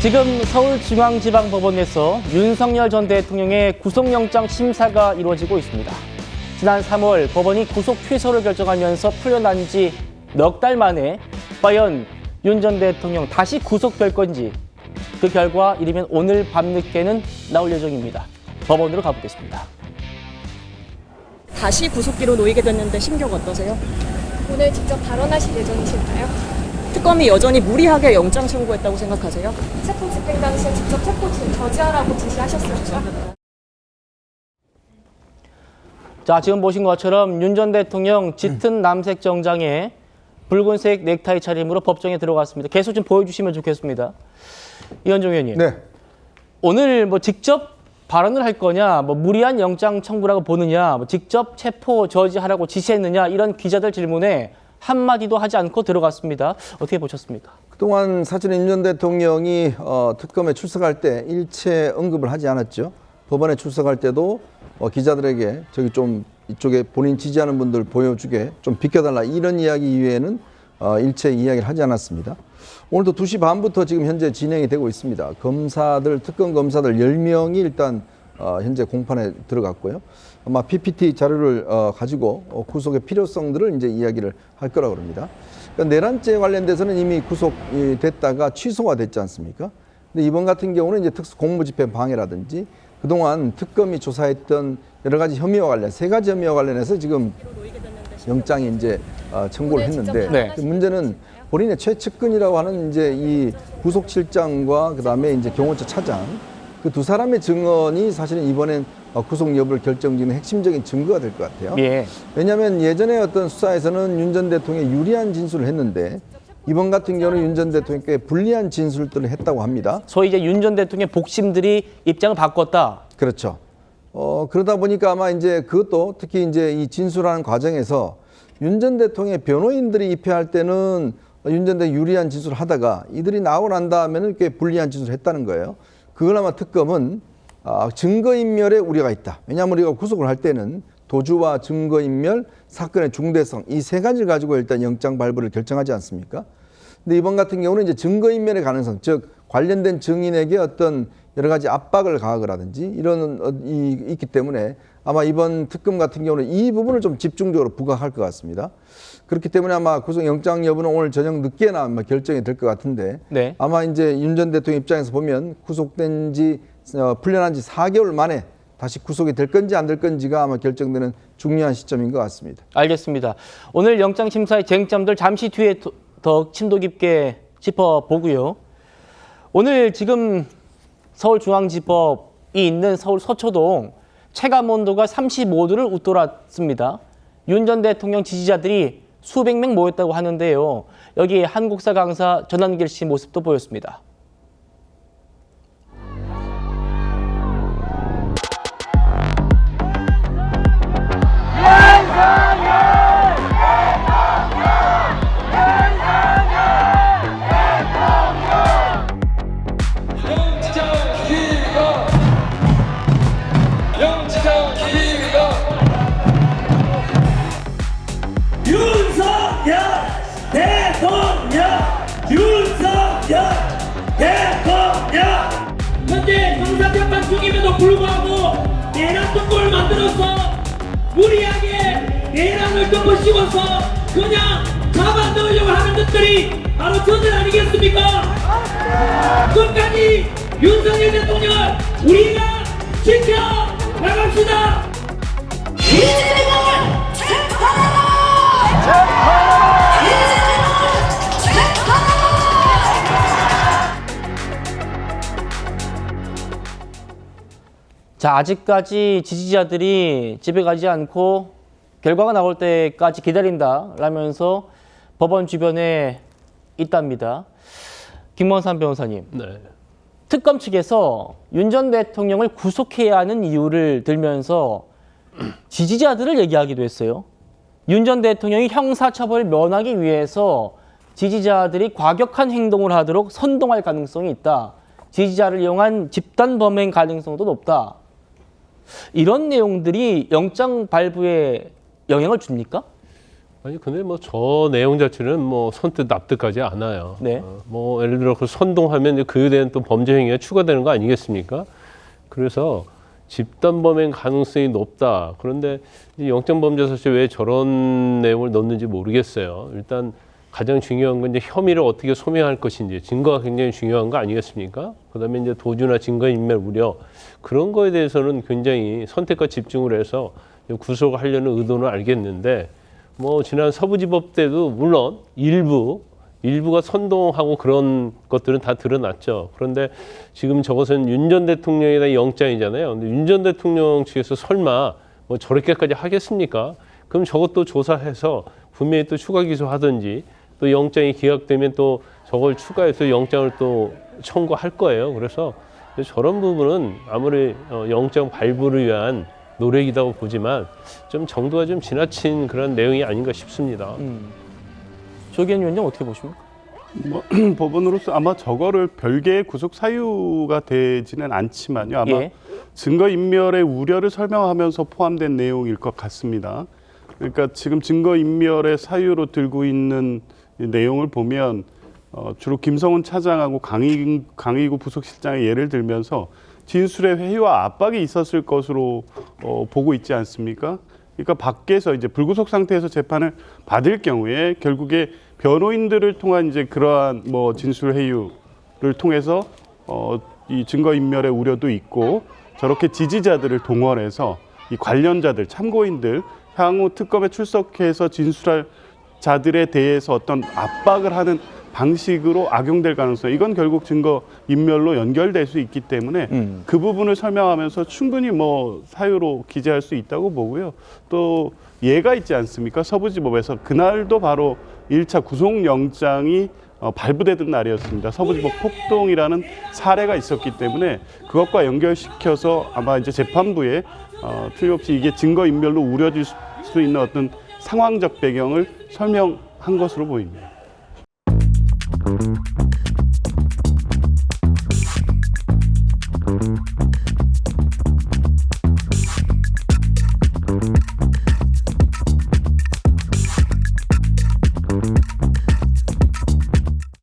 지금 서울중앙지방법원에서 윤석열 전 대통령의 구속영장 심사가 이루어지고 있습니다. 지난 3월 법원이 구속 취소를 결정하면서 풀려난 지 넉 달 만에 과연 윤 전 대통령 다시 구속될 건지 그 결과 이르면 오늘 밤늦게는 나올 예정입니다. 법원으로 가보겠습니다. 다시 구속기로 놓이게 됐는데 심경 어떠세요? 오늘 직접 발언하실 예정이실까요? 특검이 여전히 무리하게 영장 청구했다고 생각하세요? 체포 집행 당시에 직접 체포 저지하라고 지시하셨었죠? 자, 지금 보신 것처럼 윤 전 대통령 짙은 남색 정장에 붉은색 넥타이 차림으로 법정에 들어갔습니다. 계속 좀 보여주시면 좋겠습니다. 이현종 의원님. 네. 오늘 직접 발언을 할 거냐, 무리한 영장 청구라고 보느냐, 직접 체포 저지하라고 지시했느냐, 이런 기자들 질문에 한마디도 하지 않고 들어갔습니다. 어떻게 보셨습니까? 그동안 사실은 윤 전 대통령이 특검에 출석할 때 일체 언급을 하지 않았죠. 법원에 출석할 때도 기자들에게 저기 좀 이쪽에 본인 지지하는 분들 보여주게 좀 비켜달라 이런 이야기 이외에는 일체 이야기를 하지 않았습니다. 오늘도 2시 반부터 지금 현재 진행이 되고 있습니다. 특검 검사들 10명이 일단 현재 공판에 들어갔고요. 아마 PPT 자료를 가지고 구속의 필요성들을 이제 이야기를 할 거라고 합니다. 그러니까 내란죄 관련돼서는 이미 구속이 됐다가 취소가 됐지 않습니까? 근데 이번 같은 경우는 이제 특수 공무집행 방해라든지 그동안 특검이 조사했던 여러 가지 혐의와 관련, 3가지 혐의와 관련해서 지금 영장이 이제 청구를 했는데 네. 그 문제는 본인의 최측근이라고 하는 이제 이 구속실장과 그다음에 이제 경호처 차장 그 두 사람의 증언이 사실은 이번엔 구속 여부를 결정짓는 핵심적인 증거가 될 것 같아요. 예. 왜냐하면 예전에 어떤 수사에서는 윤 전 대통령이 유리한 진술을 했는데 이번 같은 경우는 윤 전 대통령께 불리한 진술들을 했다고 합니다. 소위 이제 윤 전 대통령의 복심들이 입장을 바꿨다. 그렇죠. 그러다 보니까 아마 이제 그것도 특히 이제 이 진술하는 과정에서 윤 전 대통령의 변호인들이 입회할 때는 윤 전 대통령이 유리한 진술을 하다가 이들이 나오고 난 다음에는 꽤 불리한 진술을 했다는 거예요. 그걸 아마 특검은 증거인멸에 우려가 있다. 왜냐하면 우리가 구속을 할 때는 도주와 증거인멸, 사건의 중대성 이 3가지를 가지고 일단 영장 발부를 결정하지 않습니까? 근데 이번 같은 경우는 이제 증거인멸의 가능성, 즉 관련된 증인에게 어떤 여러 가지 압박을 가하거라든지 이런 있기 때문에 아마 이번 특검 같은 경우는 이 부분을 좀 집중적으로 부각할 것 같습니다. 그렇기 때문에 아마 구속영장 여부는 오늘 저녁 늦게나 아마 결정이 될 것 같은데 네. 아마 이제 윤 전 대통령 입장에서 보면 구속된 지 풀려난 지 4개월 만에 다시 구속이 될 건지 안 될 건지가 아마 결정되는 중요한 시점인 것 같습니다. 알겠습니다. 오늘 영장 심사의 쟁점들 잠시 뒤에 더 심도 깊게 짚어보고요. 오늘 지금 서울중앙지법이 있는 서울 서초동 체감 온도가 35도를 웃돌았습니다. 윤 전 대통령 지지자들이 수백 명 모였다고 하는데요. 여기 한국사 강사 전한길 씨 모습도 보였습니다. 윤석열 대통령 현재 형사재판 중임에도 불구하고 내란 특검을 만들어서 무리하게 내란을 덮어 씌워서 그냥 잡아넣으려고 하는 것들이 바로 저들 아니겠습니까? 끝까지 윤석열 대통령을 우리가 지켜나갑시다. 이재명을 체포하라! 자, 아직까지 지지자들이 집에 가지 않고 결과가 나올 때까지 기다린다라면서 법원 주변에 있답니다. 김원삼 변호사님. 네. 특검 측에서 윤 전 대통령을 구속해야 하는 이유를 들면서 지지자들을 얘기하기도 했어요. 윤 전 대통령이 형사처벌을 면하기 위해서 지지자들이 과격한 행동을 하도록 선동할 가능성이 있다. 지지자를 이용한 집단 범행 가능성도 높다. 이런 내용들이 영장 발부에 영향을 줍니까? 아니 근데 뭐 저 내용 자체는 뭐 선뜻 납득하지 않아요. 네. 뭐 예를 들어 그 선동하면 이제 그에 대한 또 범죄 행위가 추가되는 거 아니겠습니까? 그래서 집단 범행 가능성이 높다. 그런데 이 영장범죄사실에 왜 저런 내용을 넣는지 모르겠어요. 일단 가장 중요한 건 이제 혐의를 어떻게 소명할 것인지 증거가 굉장히 중요한 거 아니겠습니까? 그다음에 이제 도주나 증거인멸 우려 그런 거에 대해서는 굉장히 선택과 집중을 해서 구속을 하려는 의도는 알겠는데 뭐 지난 서부지법 때도 물론 일부가 선동하고 그런 것들은 다 드러났죠. 그런데 지금 저것은 윤 전 대통령에 대한 영장이잖아요. 근데 윤 전 대통령 측에서 설마 뭐 저렇게까지 하겠습니까? 그럼 저것도 조사해서 분명히 또 추가 기소하든지 또 영장이 기각되면 또 저걸 추가해서 영장을 또 청구할 거예요. 그래서 저런 부분은 아무리 영장 발부를 위한 노력이라고 보지만 좀 정도가 좀 지나친 그런 내용이 아닌가 싶습니다. 조기현 위원장 어떻게 보십니까? 뭐, 법원으로서 아마 저거를 별개의 구속 사유가 되지는 않지만요. 아마 예. 증거인멸의 우려를 설명하면서 포함된 내용일 것 같습니다. 그러니까 지금 증거인멸의 사유로 들고 있는 이 내용을 보면 주로 김성훈 차장하고 강의구 부속실장의 예를 들면서 진술의 회의와 압박이 있었을 것으로 보고 있지 않습니까? 그러니까 밖에서 이제 불구속 상태에서 재판을 받을 경우에 결국에 변호인들을 통한 이제 그러한 뭐 진술 회유를 통해서 이 증거 인멸의 우려도 있고 저렇게 지지자들을 동원해서 이 관련자들 참고인들 향후 특검에 출석해서 진술할 자들에 대해서 어떤 압박을 하는 방식으로 악용될 가능성, 이건 결국 증거 인멸로 연결될 수 있기 때문에 그 부분을 설명하면서 충분히 뭐 사유로 기재할 수 있다고 보고요. 또 예가 있지 않습니까? 서부지법에서 그날도 바로 1차 구속영장이 발부되던 날이었습니다. 서부지법 폭동이라는 사례가 있었기 때문에 그것과 연결시켜서 아마 이제 재판부에 틀림없이 이게 증거 인멸로 우려질 수 있는 어떤 상황적 배경을 설명한 것으로 보입니다.